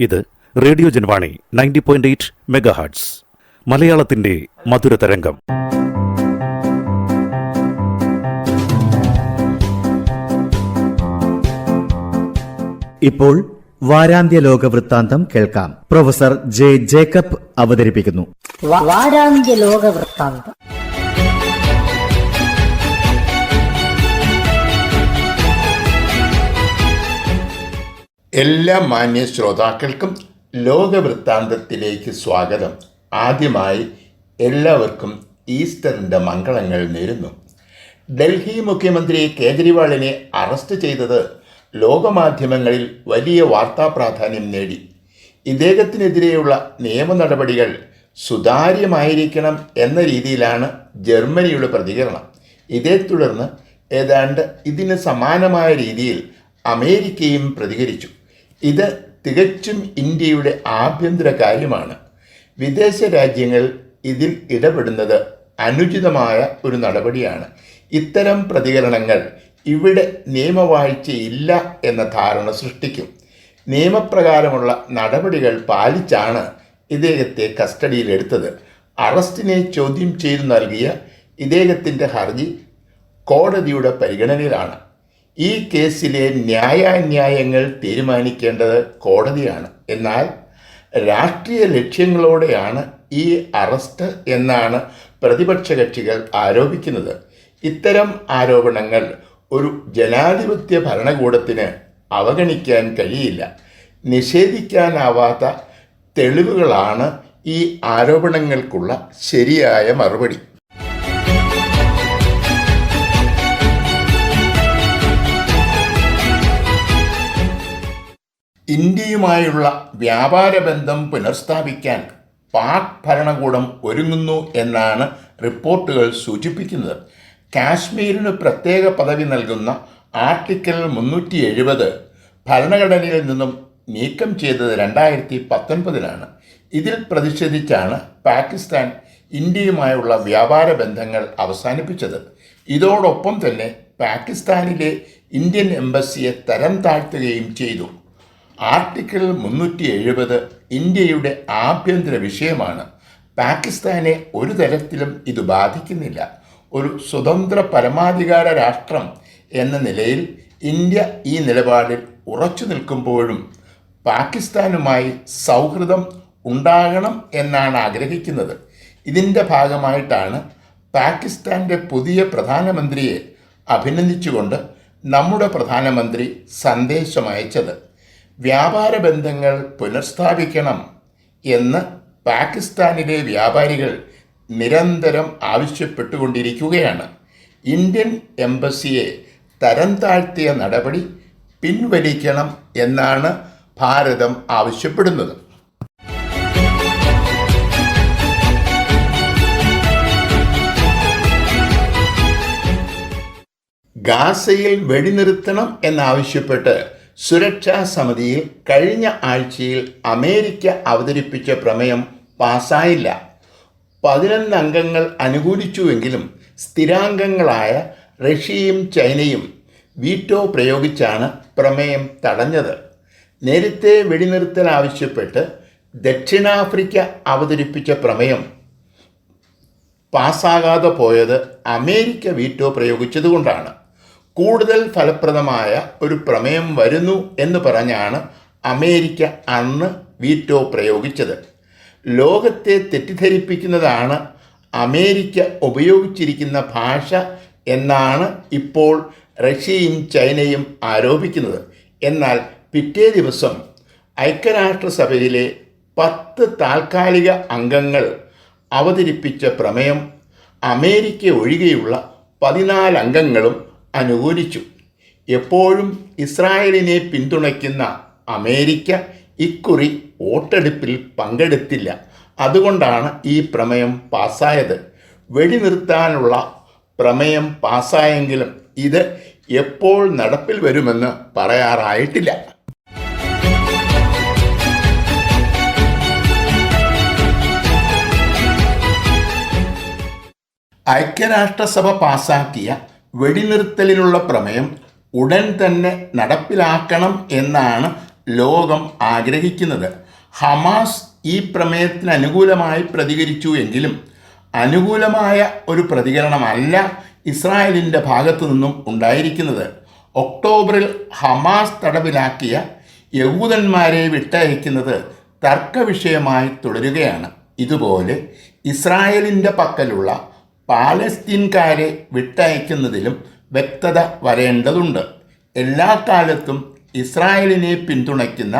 ഇത് radio Janvani 90.8 megahertz മലയാളത്തിന്റെ മധുരതരംഗം. ഇപ്പോൾ വാരാന്ത്യ ലോക വൃത്താന്തം കേൾക്കാം. പ്രൊഫസർ ജെ ജേക്കബ് അവതരിപ്പിക്കുന്നു. വാരാന്ത്യ ലോക വൃത്താന്തം. എല്ലാ മാന്യ ശ്രോതാക്കൾക്കും ലോകവൃത്താന്തത്തിലേക്ക് സ്വാഗതം. ആദ്യമായി എല്ലാവർക്കും ഈസ്റ്ററിൻ്റെ മംഗളങ്ങൾ നേരുന്നു. ഡൽഹി മുഖ്യമന്ത്രി കേജ്രിവാളിനെ അറസ്റ്റ് ചെയ്തത് ലോകമാധ്യമങ്ങളിൽ വലിയ വാർത്താ പ്രാധാന്യം നേടി. ഇദ്ദേഹത്തിനെതിരെയുള്ള നിയമ നടപടികൾ സുതാര്യമായിരിക്കണം എന്ന രീതിയിലാണ് ജർമ്മനിയുടെ പ്രതികരണം. ഇതേ തുടർന്ന് ഏതാണ്ട് ഇതിന് സമാനമായ രീതിയിൽ അമേരിക്കയും പ്രതികരിച്ചു. ഇത് തികച്ചും ഇന്ത്യയുടെ ആഭ്യന്തര കാര്യമാണ്. വിദേശ രാജ്യങ്ങൾ ഇതിൽ ഇടപെടുന്നത് അനുചിതമായ ഒരു നടപടിയാണ്. ഇത്തരം പ്രതികരണങ്ങൾ ഇവിടെ നിയമവാഴ്ചയില്ല എന്ന ധാരണ സൃഷ്ടിക്കും. നിയമപ്രകാരമുള്ള നടപടികൾ പാലിച്ചാണ് ഇദ്ദേഹത്തെ കസ്റ്റഡിയിലെടുത്തത്. അറസ്റ്റിനെ ചോദ്യം ചെയ്തു നൽകിയ ഇദ്ദേഹത്തിൻ്റെ ഹർജി കോടതിയുടെ പരിഗണനയിലാണ്. ഈ കേസിലെ ന്യായാന്യായങ്ങൾ തീരുമാനിക്കേണ്ടത് കോടതിയാണ്. എന്നാൽ രാഷ്ട്രീയ ലക്ഷ്യങ്ങളോടെയാണ് ഈ അറസ്റ്റ് എന്നാണ് പ്രതിപക്ഷ കക്ഷികൾ ആരോപിക്കുന്നത്. ഇത്തരം ആരോപണങ്ങൾ ഒരു ജനാധിപത്യ ഭരണകൂടത്തിന് അവഗണിക്കാൻ കഴിയില്ല. നിഷേധിക്കാനാവാത്ത തെളിവുകളാണ് ഈ ആരോപണങ്ങൾക്കുള്ള ശരിയായ മറുപടി. ഇന്ത്യയുമായുള്ള വ്യാപാര ബന്ധം പുനഃസ്ഥാപിക്കാൻ പാക് ഭരണകൂടം ഒരുങ്ങുന്നു എന്നാണ് റിപ്പോർട്ടുകൾ സൂചിപ്പിക്കുന്നത്. കാശ്മീരിന് പ്രത്യേക പദവി നൽകുന്ന ആർട്ടിക്കിൾ 370 ഭരണഘടനയിൽ നിന്നും നീക്കം ചെയ്തത് 2019 ഇതിൽ പ്രതിഷേധിച്ചാണ് പാകിസ്ഥാൻ ഇന്ത്യയുമായുള്ള വ്യാപാര ബന്ധങ്ങൾ അവസാനിപ്പിച്ചത്. ഇതോടൊപ്പം തന്നെ പാകിസ്ഥാനിലെ ഇന്ത്യൻ എംബസിയെ തരം താഴ്ത്തുകയും ചെയ്തു. ആർട്ടിക്കിൾ 370 ഇന്ത്യയുടെ ആഭ്യന്തര വിഷയമാണ്. പാകിസ്ഥാനെ ഒരു തരത്തിലും ഇത് ബാധിക്കുന്നില്ല. ഒരു സ്വതന്ത്ര പരമാധികാര രാഷ്ട്രം എന്ന നിലയിൽ ഇന്ത്യ ഈ നിലപാടിൽ ഉറച്ചു നിൽക്കുമ്പോഴും പാകിസ്ഥാനുമായി സൗഹൃദം ഉണ്ടാകണം എന്നാണ് ആഗ്രഹിക്കുന്നത്. ഇതിൻ്റെ ഭാഗമായിട്ടാണ് പാകിസ്ഥാൻ്റെ പുതിയ പ്രധാനമന്ത്രിയെ അഭിനന്ദിച്ചുകൊണ്ട് നമ്മുടെ പ്രധാനമന്ത്രി സന്ദേശമയച്ചത്. വ്യാപാര ബന്ധങ്ങൾ പുനഃസ്ഥാപിക്കണം എന്ന് പാകിസ്ഥാനിലെ വ്യാപാരികൾ നിരന്തരം ആവശ്യപ്പെട്ടുകൊണ്ടിരിക്കുകയാണ്. ഇന്ത്യൻ എംബസിയെ തരം താഴ്ത്തിയ നടപടി പിൻവലിക്കണം എന്നാണ് ഭാരതം ആവശ്യപ്പെടുന്നത്. ഗാസയിൽ വെടിനിർത്തണം എന്നാവശ്യപ്പെട്ട് സുരക്ഷാ സമിതിയിൽ കഴിഞ്ഞ ആഴ്ചയിൽ അമേരിക്ക അവതരിപ്പിച്ച പ്രമേയം പാസ്സായില്ല. 11 അംഗങ്ങൾ അനുകൂലിച്ചുവെങ്കിലും സ്ഥിരാംഗങ്ങളായ റഷ്യയും ചൈനയും വീറ്റോ പ്രയോഗിച്ചാണ് പ്രമേയം തടഞ്ഞത്. നേരത്തെ വെടിനിർത്തൽ ആവശ്യപ്പെട്ട് ദക്ഷിണാഫ്രിക്ക അവതരിപ്പിച്ച പ്രമേയം പാസ്സാകാതെ പോയത് അമേരിക്ക വീറ്റോ പ്രയോഗിച്ചതുകൊണ്ടാണ്. കൂടുതൽ ഫലപ്രദമായ ഒരു പ്രമേയം വരുന്നു എന്ന് പറഞ്ഞാണ് അമേരിക്ക അന്ന് വീറ്റോ പ്രയോഗിച്ചത്. ലോകത്തെ തെറ്റിദ്ധരിപ്പിക്കുന്നതാണ് അമേരിക്ക ഉപയോഗിച്ചിരിക്കുന്ന ഭാഷ എന്നാണ് ഇപ്പോൾ റഷ്യയും ചൈനയും ആരോപിക്കുന്നത്. എന്നാൽ പിറ്റേ ദിവസം ഐക്യരാഷ്ട്രസഭയിലെ 10 താൽക്കാലിക അംഗങ്ങൾ അവതരിപ്പിച്ച പ്രമേയം അമേരിക്ക ഒഴികെയുള്ള 14 അംഗങ്ങളും അനുകൂലിച്ചു. എപ്പോഴും ഇസ്രായേലിനെ പിന്തുണയ്ക്കുന്ന അമേരിക്ക ഇക്കുറി വോട്ടെടുപ്പിൽ പങ്കെടുത്തില്ല. അതുകൊണ്ടാണ് ഈ പ്രമേയം പാസ്സായത്. വെടിനിർത്താനുള്ള പ്രമേയം പാസ്സായെങ്കിലും ഇത് എപ്പോൾ നടപ്പിൽ വരുമെന്ന് പറയാറായിട്ടില്ല. ഐക്യരാഷ്ട്രസഭ പാസാക്കിയ വെടിനിർത്തലിനുള്ള പ്രമേയം ഉടൻ തന്നെ നടപ്പിലാക്കണം എന്നാണ് ലോകം ആഗ്രഹിക്കുന്നത്. ഹമാസ് ഈ പ്രമേയത്തിന് അനുകൂലമായി പ്രതികരിച്ചു എങ്കിലും അനുകൂലമായ ഒരു പ്രതികരണമല്ല ഇസ്രായേലിൻ്റെ ഭാഗത്തു നിന്നും ഉണ്ടായിരിക്കുന്നത്. ഒക്ടോബറിൽ ഹമാസ് തടവിലാക്കിയ യഹൂദന്മാരെ വിട്ടയക്കുന്നത് തർക്കവിഷയമായി തുടരുകയാണ്. ഇതുപോലെ ഇസ്രായേലിൻ്റെ പക്കലുള്ള പാലസ്തീൻകാരെ വിട്ടയക്കുന്നതിലും വ്യക്തത വരേണ്ടതുണ്ട്. എല്ലാ കാലത്തും ഇസ്രായേലിനെ പിന്തുണയ്ക്കുന്ന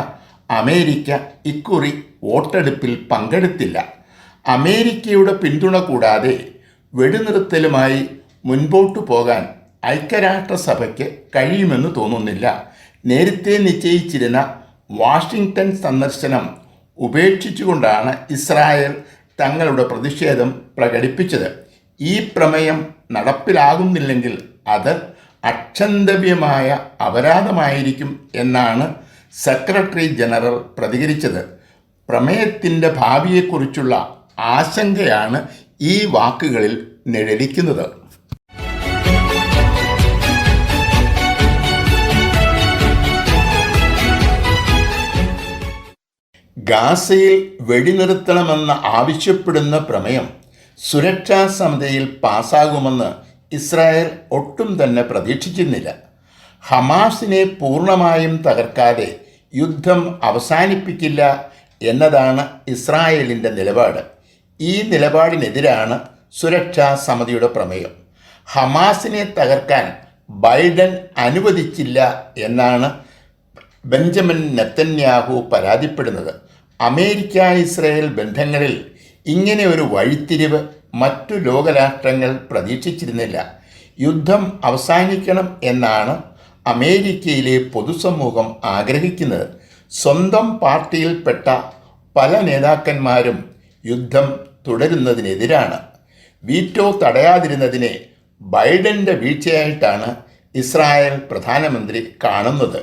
അമേരിക്ക ഇക്കുറി വോട്ടെടുപ്പിൽ പങ്കെടുത്തില്ല. അമേരിക്കയുടെ പിന്തുണ കൂടാതെ വെടിനിർത്തലുമായി മുൻപോട്ടു പോകാൻ ഐക്യരാഷ്ട്രസഭയ്ക്ക് കഴിയുമെന്ന് തോന്നുന്നില്ല. നേരത്തെ നിശ്ചയിച്ചിരുന്ന വാഷിംഗ്ടൺ സന്ദർശനം ഉപേക്ഷിച്ചുകൊണ്ടാണ് ഇസ്രായേൽ തങ്ങളുടെ പ്രതിഷേധം പ്രകടിപ്പിച്ചത്. ഈ പ്രമേയം നടപ്പിലാകുന്നില്ലെങ്കിൽ അത് അക്ഷന്തവ്യമായ അപരാധമായിരിക്കും എന്നാണ് സെക്രട്ടറി ജനറൽ പ്രതികരിച്ചത്. പ്രമേയത്തിൻ്റെ ഭാവിയെക്കുറിച്ചുള്ള ആശങ്കയാണ് ഈ വാക്കുകളിൽ നിഴലിക്കുന്നത്. ഗാസയിൽ വെടിനിർത്തണമെന്ന് ആവശ്യപ്പെടുന്ന പ്രമേയം സുരക്ഷാ സമിതിയിൽ പാസ്സാകുമെന്ന് ഇസ്രായേൽ ഒട്ടും തന്നെ പ്രതീക്ഷിച്ചിരുന്നില്ല. ഹമാസിനെ പൂർണ്ണമായും തകർക്കാതെ യുദ്ധം അവസാനിപ്പിക്കില്ല എന്നതാണ് ഇസ്രായേലിൻ്റെ നിലപാട്. ഈ നിലപാടിനെതിരാണ് സുരക്ഷാ സമിതിയുടെ പ്രമേയം. ഹമാസിനെ തകർക്കാൻ ബൈഡൻ അനുവദിച്ചില്ല എന്നാണ് ബെഞ്ചമിൻ നെതന്യാഹു പരാതിപ്പെടുന്നത്. അമേരിക്ക ഇസ്രായേൽ ബന്ധങ്ങളിൽ ഇങ്ങനെ ഒരു വഴിത്തിരിവ് മറ്റു ലോകരാഷ്ട്രങ്ങൾ പ്രതീക്ഷിച്ചിരുന്നില്ല. യുദ്ധം അവസാനിക്കണം എന്നാണ് അമേരിക്കയിലെ പൊതുസമൂഹം ആഗ്രഹിക്കുന്നത്. സ്വന്തം പാർട്ടിയിൽപ്പെട്ട പല നേതാക്കന്മാരും യുദ്ധം തുടരുന്നതിനെതിരാണ്. വീറ്റോ തടയാതിരുന്നതിനെ ബൈഡൻ്റെ വീഴ്ചയായിട്ടാണ് ഇസ്രായേൽ പ്രധാനമന്ത്രി കാണുന്നത്.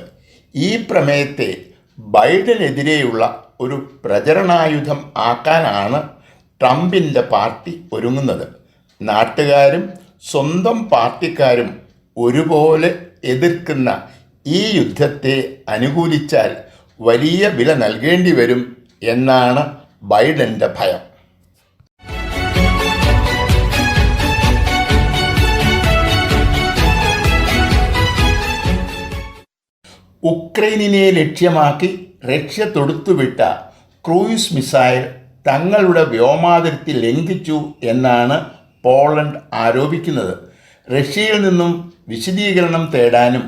ഈ പ്രമേയത്തെ ബൈഡനെതിരെയുള്ള ഒരു പ്രചരണായുധം ആക്കാനാണ് ട്രംപിൻ്റെ പാർട്ടി ഒരുങ്ങുന്നത്. നാട്ടുകാരും സ്വന്തം പാർട്ടിക്കാരും ഒരുപോലെ എതിർക്കുന്ന ഈ യുദ്ധത്തെ അനുകൂലിച്ചാൽ വലിയ വില നൽകേണ്ടി വരും എന്നാണ് ബൈഡൻ്റെ ഭയം. ഉക്രൈനിനെ ലക്ഷ്യമാക്കി റഷ്യ തൊടുത്തുവിട്ട ക്രൂയിസ് മിസൈൽ തങ്ങളുടെ വ്യോമാതിർത്തി ലംഘിച്ചു എന്നാണ് പോളണ്ട് ആരോപിക്കുന്നത്. റഷ്യയിൽ നിന്നും വിശദീകരണം തേടാനും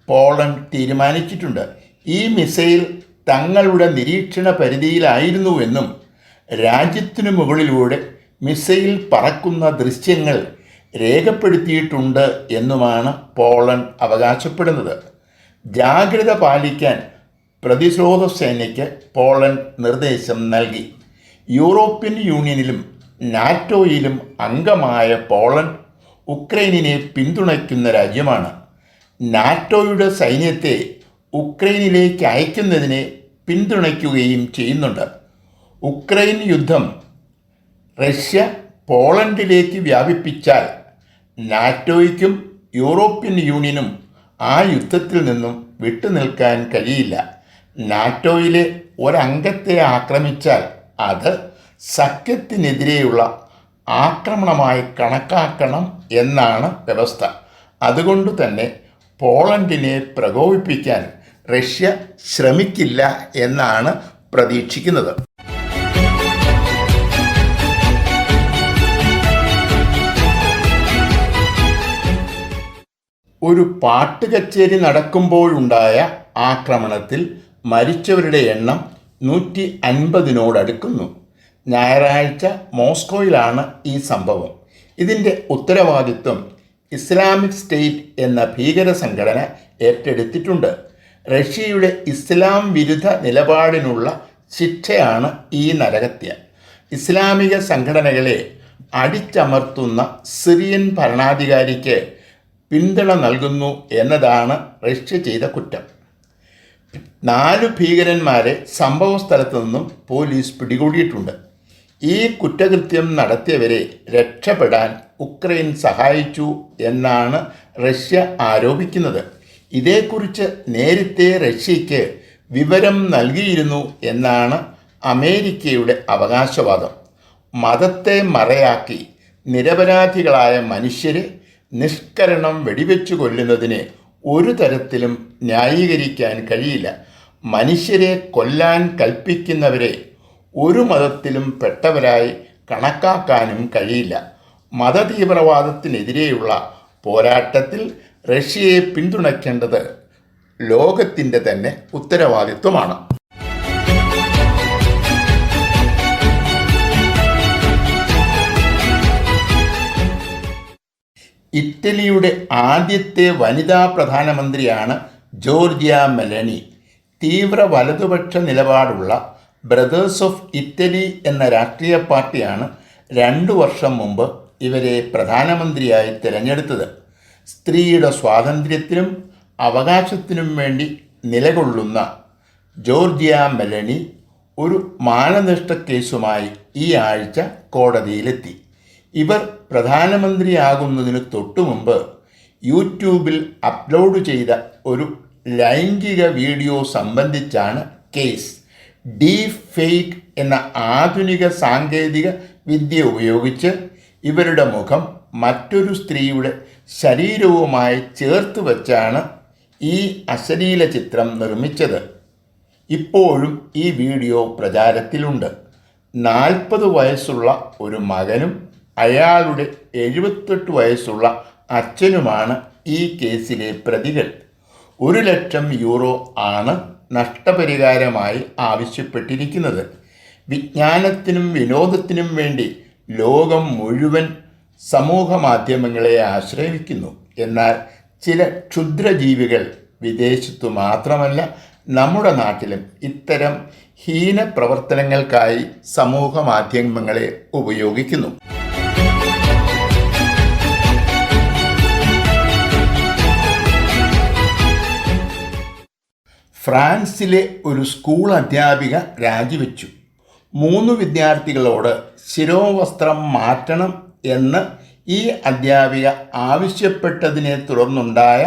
പോളണ്ട് തീരുമാനിച്ചിട്ടുണ്ട്. ഈ മിസൈൽ തങ്ങളുടെ നിരീക്ഷണ പരിധിയിലായിരുന്നുവെന്നും രാജ്യത്തിനു മുകളിലൂടെ മിസൈൽ പറക്കുന്ന ദൃശ്യങ്ങൾ രേഖപ്പെടുത്തിയിട്ടുണ്ട് എന്നുമാണ് പോളണ്ട് അവകാശപ്പെടുന്നത്. ജാഗ്രത പാലിക്കാൻ പ്രതിരോധ സേനയ്ക്ക് പോളണ്ട് നിർദ്ദേശം നൽകി. യൂറോപ്യൻ യൂണിയനിലും നാറ്റോയിലും അംഗമായ പോളണ്ട് ഉക്രൈനിനെ പിന്തുണയ്ക്കുന്ന രാജ്യമാണ്. നാറ്റോയുടെ സൈന്യത്തെ ഉക്രൈനിലേക്ക് അയക്കുന്നതിനെ പിന്തുണയ്ക്കുകയും ചെയ്യുന്നുണ്ട്. ഉക്രൈൻ യുദ്ധം റഷ്യ പോളണ്ടിലേക്ക് വ്യാപിപ്പിച്ചാൽ നാറ്റോയ്ക്കും യൂറോപ്യൻ യൂണിയനും ആ യുദ്ധത്തിൽ നിന്നും വിട്ടുനിൽക്കാൻ കഴിയില്ല. നാറ്റോയിലെ ഒരംഗത്തെ ആക്രമിച്ചാൽ അത് സഖ്യത്തിനെതിരെയുള്ള ആക്രമണമായി കണക്കാക്കണം എന്നാണ് വ്യവസ്ഥ. അതുകൊണ്ട് തന്നെ പോളണ്ടിനെ പ്രകോപിപ്പിക്കാൻ റഷ്യ ശ്രമിക്കില്ല എന്നാണ് പ്രതീക്ഷിക്കുന്നത്. ഒരു പാട്ടുകച്ചേരി നടക്കുമ്പോഴുണ്ടായ ആക്രമണത്തിൽ മരിച്ചവരുടെ എണ്ണം 150 ഞായറാഴ്ച മോസ്കോയിലാണ് ഈ സംഭവം. ഇതിൻ്റെ ഉത്തരവാദിത്വം ഇസ്ലാമിക് സ്റ്റേറ്റ് എന്ന ഭീകര സംഘടന ഏറ്റെടുത്തിട്ടുണ്ട്. റഷ്യയുടെ ഇസ്ലാം വിരുദ്ധ നിലപാടിനുള്ള ശിക്ഷയാണ് ഈ നരഹത്യ. ഇസ്ലാമിക സംഘടനകളെ അടിച്ചമർത്തുന്ന സിറിയൻ ഭരണാധികാരിക്ക് പിന്തുണ നൽകുന്നു എന്നതാണ് റഷ്യ ചെയ്ത കുറ്റം. 4 ഭീകരന്മാരെ സംഭവസ്ഥലത്തു നിന്നും പോലീസ് പിടികൂടിയിട്ടുണ്ട്. ഈ കുറ്റകൃത്യം നടത്തിയവരെ രക്ഷപ്പെടാൻ ഉക്രൈൻ സഹായിച്ചു എന്നാണ് റഷ്യ ആരോപിക്കുന്നത്. ഇതേക്കുറിച്ച് നേരത്തെ റഷ്യയ്ക്ക് വിവരം നൽകിയിരുന്നു എന്നാണ് അമേരിക്കയുടെ അവകാശവാദം. മതത്തെ മറയാക്കി നിരപരാധികളായ മനുഷ്യരെ നിഷ്കരണം വെടിവെച്ചു കൊല്ലുന്നതിനെ ഒരു തരത്തിലും ന്യായീകരിക്കാൻ കഴിയില്ല. മനുഷ്യരെ കൊല്ലാൻ കൽപ്പിക്കുന്നവരെ ഒരു മതത്തിലും പെട്ടവരായി കണക്കാക്കാനും കഴിയില്ല. മതതീവ്രവാദത്തിനെതിരെയുള്ള പോരാട്ടത്തിൽ റഷ്യയെ പിന്തുണയ്ക്കേണ്ടത് ലോകത്തിൻ്റെ തന്നെ ഉത്തരവാദിത്വമാണ്. ഇറ്റലിയുടെ ആദ്യത്തെ വനിതാ പ്രധാനമന്ത്രിയാണ് ജോർജിയ മെലനി. തീവ്ര വലതുപക്ഷ നിലപാടുള്ള ബ്രദേഴ്സ് ഓഫ് ഇറ്റലി എന്ന രാഷ്ട്രീയ പാർട്ടിയാണ് 2 വർഷം മുമ്പ് ഇവരെ പ്രധാനമന്ത്രിയായി തിരഞ്ഞെടുത്തത്. സ്ത്രീയുടെ സ്വാതന്ത്ര്യത്തിനും അവകാശത്തിനും വേണ്ടി നിലകൊള്ളുന്ന ജോർജിയ മെലനി ഒരു മാനനഷ്ട കേസുമായി ഈ ആഴ്ച കോടതിയിലെത്തി. ഇവർ പ്രധാനമന്ത്രിയാകുന്നതിന് തൊട്ടുമുമ്പ് യൂട്യൂബിൽ അപ്ലോഡ് ചെയ്ത ഒരു ലൈംഗിക വീഡിയോ സംബന്ധിച്ചാണ് കേസ്. ഡീപ് ഫേക്ക് എന്ന ആധുനിക സാങ്കേതിക വിദ്യ ഉപയോഗിച്ച് ഇവരുടെ മുഖം മറ്റൊരു സ്ത്രീയുടെ ശരീരവുമായി ചേർത്ത് വച്ചാണ് ഈ അശ്ലീല ചിത്രം നിർമ്മിച്ചത്. ഇപ്പോഴും ഈ വീഡിയോ പ്രചാരത്തിലുണ്ട്. 40 വയസ്സുള്ള ഒരു മകനും അയാളുടെ 78 വയസ്സുള്ള അച്ഛനുമാണ് ഈ കേസിലെ പ്രതികൾ. 1,00,000 യൂറോ ആണ് നഷ്ടപരിഹാരമായി ആവശ്യപ്പെട്ടിരിക്കുന്നത്. വിജ്ഞാനത്തിനും വിനോദത്തിനും വേണ്ടി ലോകം മുഴുവൻ സമൂഹ മാധ്യമങ്ങളെ ആശ്രയിക്കുന്നു. എന്നാൽ ചില ക്ഷുദ്രജീവികൾ വിദേശത്തു മാത്രമല്ല നമ്മുടെ നാട്ടിലും ഇത്തരം ഹീന പ്രവർത്തനങ്ങൾക്കായി സമൂഹ മാധ്യമങ്ങളെ ഉപയോഗിക്കുന്നു. ഫ്രാൻസിലെ ഒരു സ്കൂൾ അധ്യാപിക രാജിവെച്ചു. 3 വിദ്യാർത്ഥികളോട് ശിരോവസ്ത്രം മാറ്റണം എന്ന് ഈ അധ്യാപിക ആവശ്യപ്പെട്ടതിനെ തുടർന്നുണ്ടായ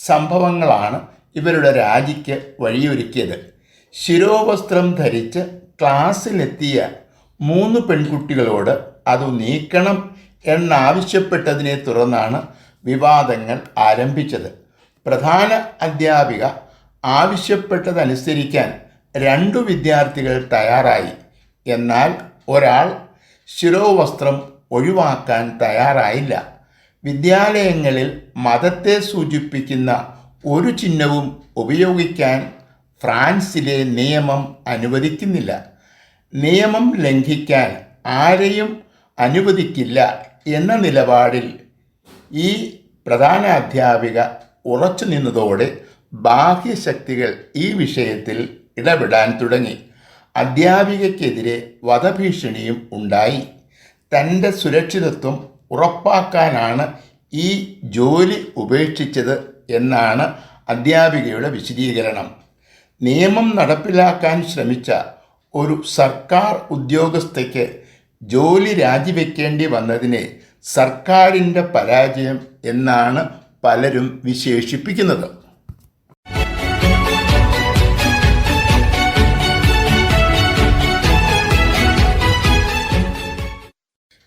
സംഭവങ്ങളാണ് ഇവരുടെ രാജിക്ക് വഴിയൊരുക്കിയത്. ശിരോവസ്ത്രം ധരിച്ച് ക്ലാസ്സിലെത്തിയ 3 പെൺകുട്ടികളോട് അത് നീക്കണം എന്നാവശ്യപ്പെട്ടതിനെ തുടർന്നാണ് വിവാദങ്ങൾ ആരംഭിച്ചത്. പ്രധാന അധ്യാപിക ആവശ്യപ്പെട്ടതനുസരിക്കാൻ 2 വിദ്യാർത്ഥികൾ തയ്യാറായി. എന്നാൽ ഒരാൾ ശിരോവസ്ത്രം ഒഴിവാക്കാൻ തയ്യാറായില്ല. വിദ്യാലയങ്ങളിൽ മതത്തെ സൂചിപ്പിക്കുന്ന ഒരു ചിഹ്നവും ഉപയോഗിക്കാൻ ഫ്രാൻസിലെ നിയമം അനുവദിക്കുന്നില്ല. നിയമം ലംഘിക്കാൻ ആരെയും അനുവദിക്കില്ല എന്ന നിലപാടിൽ ഈ പ്രധാന അധ്യാപിക ഉറച്ചു നിന്നതോടെ ബാഹ്യശക്തികൾ ഈ വിഷയത്തിൽ ഇടപെടാൻ തുടങ്ങി. അധ്യാപികയ്ക്കെതിരെ വധഭീഷണിയും ഉണ്ടായി. തൻ്റെ സുരക്ഷിതത്വം ഉറപ്പാക്കാനാണ് ഈ ജോലി ഉപേക്ഷിച്ചത് എന്നാണ് അധ്യാപികയുടെ വിശദീകരണം. നിയമം നടപ്പിലാക്കാൻ ശ്രമിച്ച ഒരു സർക്കാർ ഉദ്യോഗസ്ഥയ്ക്ക് ജോലി രാജിവെക്കേണ്ടി വന്നതിനെ സർക്കാരിൻ്റെ പരാജയം എന്നാണ് പലരും വിശേഷിപ്പിക്കുന്നത്.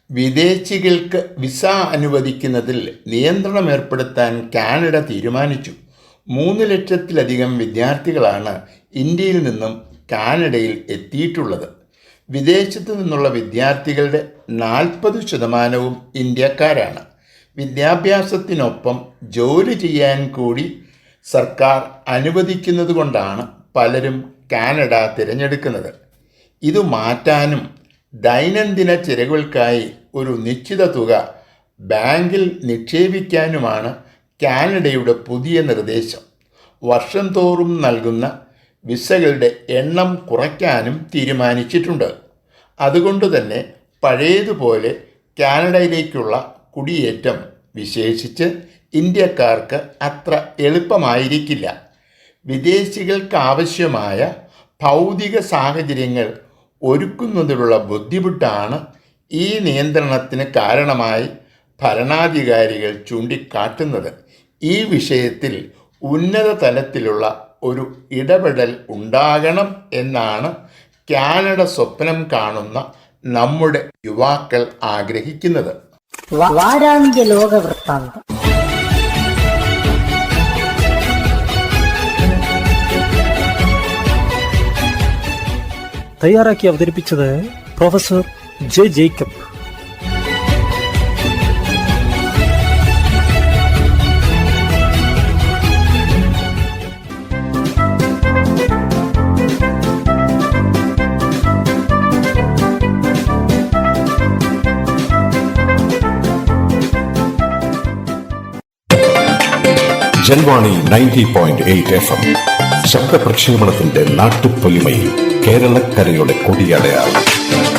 വിദേശികൾക്ക് വിസ അനുവദിക്കുന്നതിൽ നിയന്ത്രണം ഏർപ്പെടുത്താൻ കാനഡ തീരുമാനിച്ചു. 3 ലക്ഷത്തിലധികം വിദ്യാർത്ഥികളാണ് ഇന്ത്യയിൽ നിന്നും കാനഡയിൽ എത്തിയിട്ടുള്ളത്. വിദേശത്തു നിന്നുള്ള വിദ്യാർത്ഥികളുടെ 40% ഇന്ത്യക്കാരാണ്. വിദ്യാഭ്യാസത്തിനൊപ്പം ജോലി ചെയ്യാൻ കൂടി സർക്കാർ അനുവദിക്കുന്നത് കൊണ്ടാണ് പലരും കാനഡ തിരഞ്ഞെടുക്കുന്നത്. ഇത് മാറ്റാനും ദൈനംദിന ചിലവുകൾക്കായി ഒരു നിശ്ചിത തുക ബാങ്കിൽ നിക്ഷേപിക്കാനുമാണ് കാനഡയുടെ പുതിയ നിർദ്ദേശം. വർഷം തോറും നൽകുന്ന വിസകളുടെ എണ്ണം കുറയ്ക്കാനും തീരുമാനിച്ചിട്ടുണ്ട്. അതുകൊണ്ട് തന്നെ പഴയതുപോലെ കാനഡയിലേക്കുള്ള കുടിയേറ്റം വിശേഷിച്ച് ഇന്ത്യക്കാർക്ക് അത്ര എളുപ്പമായിരിക്കില്ല. വിദേശികൾക്കാവശ്യമായ ഭൗതിക സാഹചര്യങ്ങൾ ഒരുക്കുന്നതിലുള്ള ബുദ്ധിമുട്ടാണ് ഈ നിയന്ത്രണത്തിന് കാരണമായി ഭരണാധികാരികൾ ചൂണ്ടിക്കാട്ടുന്നത്. ഈ വിഷയത്തിൽ ഉന്നത തലത്തിലുള്ള ഒരു ഇടപെടൽ ഉണ്ടാകണം എന്നാണ് കാനഡ സ്വപ്നം കാണുന്ന നമ്മുടെ യുവാക്കൾ ആഗ്രഹിക്കുന്നത്. വാരാന്ത്യ ലോക വൃത്താന്തം. തയ്യാറാക്കി അവതരിപ്പിച്ചത് professor J Jacob. Janvani 90.8 FM ശബ്ദ പ്രക്ഷേപണത്തിന്റെ നാട്ടുപൊലിമയിൽ കേരളക്കരയുടെ കൊടിയടയാളം.